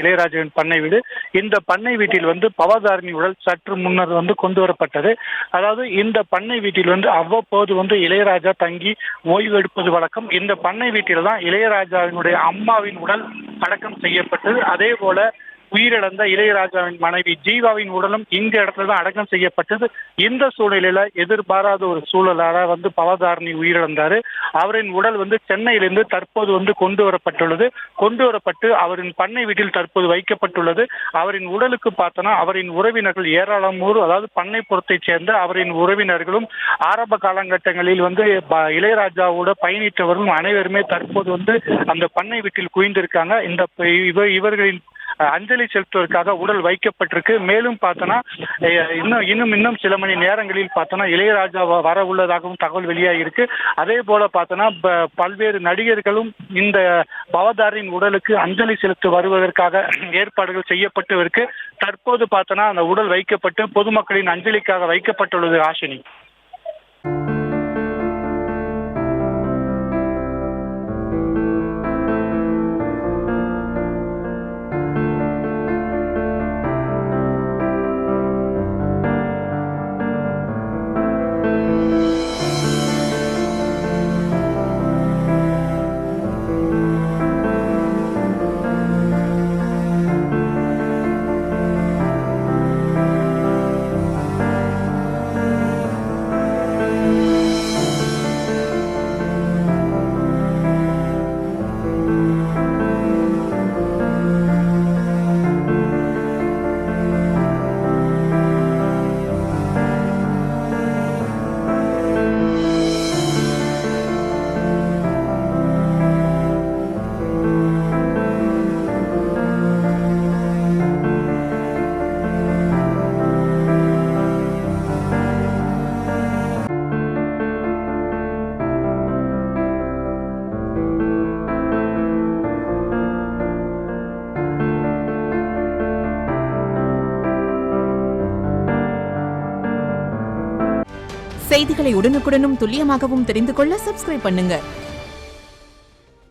இளையராஜாவின் பண்ணை வீடு. இந்த பண்ணை வீட்டில் பவதாரணி உடல் சற்று முன்னர் கொண்டு வரப்பட்டது. அதாவது இந்த பண்ணை வீட்டில் அவ்வப்போது இளையராஜா தங்கி ஓய்வு எடுப்பது வழக்கம். இந்த பண்ணை வீட்டில் தான் இளையராஜாவினுடைய அம்மாவின் உடல் அடக்கம் செய்யப்பட்டது. அதே போல உயிரிழந்த இளையராஜாவின் மனைவி ஜீவாவின் உடலும் இந்த இடத்துல தான் அடக்கம் செய்யப்பட்டது. இந்த சூழ்நிலையில எதிர்பாராத ஒரு சூழலால பவதாரணி உயிரிழந்தாரு. அவரின் உடல் சென்னையிலிருந்து தற்போது கொண்டு வரப்பட்டுள்ளது. கொண்டு வரப்பட்டு அவரின் பண்ணை வீட்டில் தற்போது வைக்கப்பட்டுள்ளது. அவரின் உடலுக்கு பார்த்தோன்னா அவரின் உறவினர்கள் ஏராளமோர், அதாவது பண்ணைப்புறத்தைச் சேர்ந்த அவரின் உறவினர்களும் ஆரம்ப காலகட்டங்களில் இளையராஜாவோட பயணித்தவர்களும் அனைவருமே தற்போது அந்த பண்ணை வீட்டில் குவிந்திருக்காங்க. இந்த இவர்களின் அஞ்சலி செலுத்துவதற்காக உடல் வைக்கப்பட்டிருக்கு. மேலும் பார்த்தோன்னா இன்னும் சில மணி நேரங்களில் பார்த்தோன்னா இளையராஜா வர உள்ளதாகவும் தகவல் வெளியாகிருக்கு. அதே போல பார்த்தோன்னா பல்வேறு நடிகர்களும் இந்த பவதாரின் உடலுக்கு அஞ்சலி செலுத்த வருவதற்காக ஏற்பாடுகள் செய்யப்பட்டு இருக்கு. தற்போது பார்த்தோன்னா அந்த உடல் வைக்கப்பட்டு பொதுமக்களின் அஞ்சலிக்காக வைக்கப்பட்டுள்ளது. ஆஷினி. செய்திகளை உடனுக்குடனும் துல்லியமாகவும் தெரிந்து கொள்ள சப்ஸ்கிரைப் பண்ணுங்க.